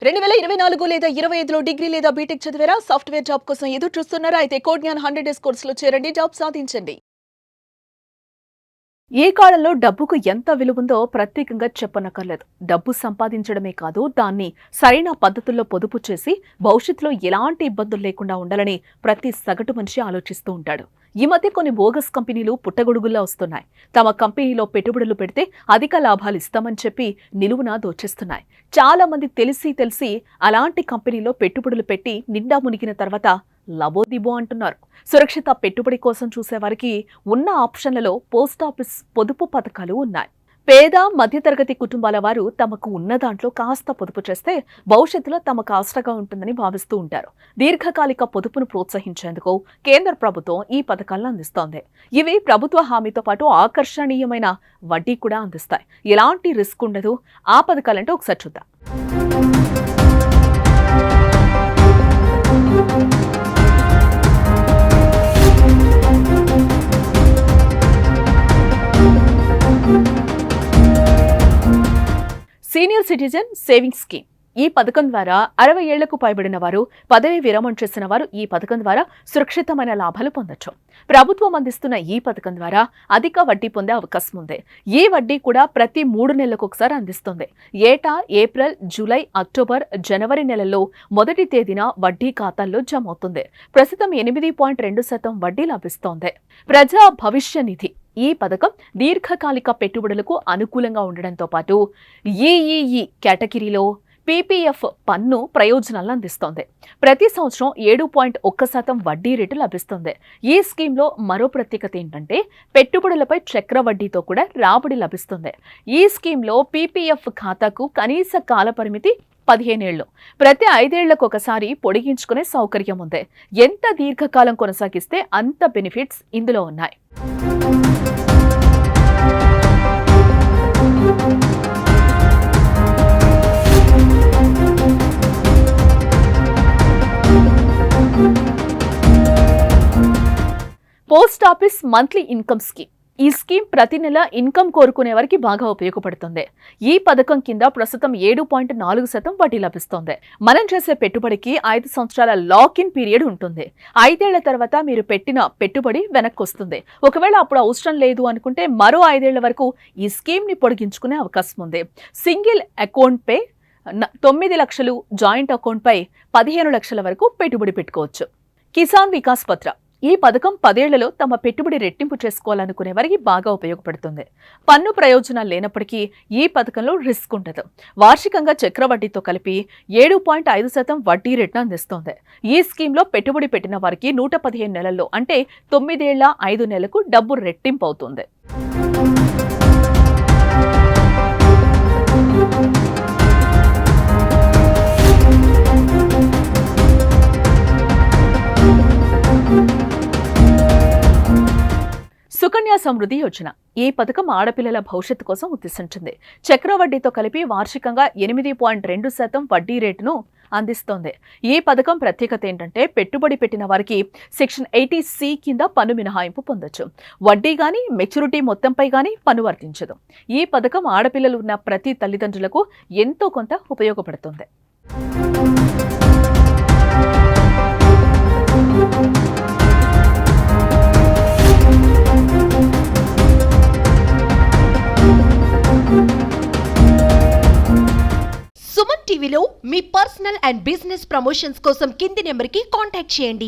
2024 లేదా 25లో డిగ్రీ లేదా బీటెక్ చదివారా? సాఫ్ట్‌వేర్ జాబ్ కోసం ఎదురు చూస్తున్నారా? అయితే కోడ్‌జ్ఞాన్ 100 డేస్ కోర్సులో చేరండి, జాబ్ సాధించండి. ఏ కాలంలో డబ్బుకు ఎంత విలువుందో ప్రత్యేకంగా చెప్పనక్కర్లేదు. డబ్బు సంపాదించడమే కాదు, దాన్ని సరైన పద్ధతుల్లో పొదుపు చేసి భవిష్యత్తులో ఎలాంటి ఇబ్బందులు లేకుండా ఉండాలని ప్రతి సగటు మనిషి ఆలోచిస్తూ ఉంటాడు. ఈ మధ్య కొన్ని బోగస్ కంపెనీలు పుట్టగొడుగుల్లా వస్తున్నాయి. తమ కంపెనీలో పెట్టుబడులు పెడితే అధిక లాభాలు ఇస్తామని చెప్పి నిలువునా దోచేస్తున్నాయి. చాలా మంది తెలిసి అలాంటి కంపెనీలో పెట్టుబడులు పెట్టి నిండా మునిగిన తర్వాత లబోదిబో అంటున్నారు. సురక్షిత పెట్టుబడి కోసం చూసేవారికి ఉన్న ఆప్షన్లలో పోస్టాఫీస్ పొదుపు పథకాలు ఉన్నాయి. పేద మధ్యతరగతి కుటుంబాల వారు తమకు ఉన్న దాంట్లో కాస్త పొదుపు చేస్తే భవిష్యత్తులో తమకు ఆసరాగా ఉంటుందని భావిస్తూ ఉంటారు. దీర్ఘకాలిక పొదుపును ప్రోత్సహించేందుకు కేంద్ర ప్రభుత్వం ఈ పథకాలను అందిస్తోంది. ఇవి ప్రభుత్వ హామీతో పాటు ఆకర్షణీయమైన వడ్డీ కూడా అందిస్తాయి. ఎలాంటి రిస్క్ ఉండదు. ఆ పథకాలంటే ఒకసారి చూద్దాం. Senior citizen savings scheme. ఈ పథకం ద్వారా 60 ఏళ్లకు పైబడిన వారు, పదవి విరమణ చేసిన వారు ఈ పథకం ద్వారా సురక్షితమైన లాభాలు పొందొచ్చు. ప్రభుత్వం అందిస్తున్న ఈ పథకం ద్వారా అధిక వడ్డీ పొందే అవకాశం ఉంది. ఈ వడ్డీ కూడా ప్రతి 3 నెలలకు ఒకసారి అందిస్తుంది. ఏటా ఏప్రిల్, జూలై, అక్టోబర్, జనవరి నెలల్లో మొదటి తేదీన వడ్డీ ఖాతాల్లో జమ అవుతుంది. ప్రస్తుతం 8.2% వడ్డీ లభిస్తోంది. ప్రజా భవిష్య నిధి. ఈ పథకం దీర్ఘకాలిక పెట్టుబడులకు అనుకూలంగా ఉండడంతో పాటు ఈఈఈ కేటగిరీలో పీపీఎఫ్ పన్ను ప్రయోజనాలను అందిస్తోంది. ప్రతి సంవత్సరం 7.1% వడ్డీ రేటు లభిస్తుంది. ఈ స్కీమ్లో మరో ప్రత్యేకత ఏంటంటే పెట్టుబడులపై చక్ర వడ్డీతో కూడా రాబడి లభిస్తుంది. ఈ స్కీమ్లో పీపీఎఫ్ ఖాతాకు కనీస కాల పరిమితి 15 ఏళ్లు. ప్రతి 5 ఏళ్లకు ఒకసారి పొడిగించుకునే సౌకర్యం ఉంది. ఎంత దీర్ఘకాలం కొనసాగిస్తే అంత బెనిఫిట్స్ ఇందులో ఉన్నాయి. Post office monthly income scheme. ఈ స్కీమ్ ప్రతి నెల ఇన్కమ్ కోరుకునే వారికి బాగా ఉపయోగపడుతుంది. ఈ పథకం కింద ప్రస్తుతం 7.4% వడ్డీ లభిస్తోంది. మనం చేసే పెట్టుబడికి 5 సంవత్సరాల లాక్ ఇన్ పీరియడ్ ఉంటుంది. 5 ఏళ్ల తర్వాత మీరు పెట్టిన పెట్టుబడి వెనక్కి వస్తుంది. ఒకవేళ అప్పుడు అవసరం లేదు అనుకుంటే మరో 5 ఏళ్ల వరకు ఈ స్కీమ్ ని పొడిగించుకునే అవకాశం ఉంది. సింగిల్ అకౌంట్ పై 9 లక్షలు, జాయింట్ అకౌంట్ పై 15 లక్షల వరకు పెట్టుబడి పెట్టుకోవచ్చు. కిసాన్ వికాస్ పత్ర. ఈ పథకం 10 ఏళ్లలో తమ పెట్టుబడి రెట్టింపు చేసుకోవాలనుకునే వారికి బాగా ఉపయోగపడుతుంది. పన్ను ప్రయోజనాలు లేనప్పటికీ ఈ పథకంలో రిస్క్ ఉండదు. వార్షికంగా చక్రవడ్డీతో కలిపి 7.5% వడ్డీ రేటును అందిస్తోంది. ఈ స్కీమ్లో పెట్టుబడి పెట్టిన వారికి 115 నెలల్లో అంటే 9 ఏళ్ల 5 నెలలకు డబ్బు రెట్టింపు అవుతుంది. సుకన్య సమృద్ధి యోజన. ఈ పథకం ఆడపిల్లల భవిష్యత్తు కోసం ఉద్దేశించింది. చక్రవడ్డీతో కలిపి వార్షికంగా 8.2% వడ్డీ రేటును అందిస్తోంది. ఈ పథకం ప్రత్యేకత ఏంటంటే పెట్టుబడి పెట్టిన వారికి సెక్షన్ 80C కింద పన్ను మినహాయింపు పొందొచ్చు. వడ్డీ గానీ మెచ్యూరిటీ మొత్తంపై గానీ పన్ను వర్తించదు. ఈ పథకం ఆడపిల్లలు ఉన్న ప్రతి తల్లిదండ్రులకు ఎంతో కొంత ఉపయోగపడుతుంది. సుమన్ టీవీలో మీ పర్సనల్ అండ్ బిజినెస్ ప్రమోషన్స్ కోసం కింది నెంబర్కి కాంటాక్ట్ చేయండి.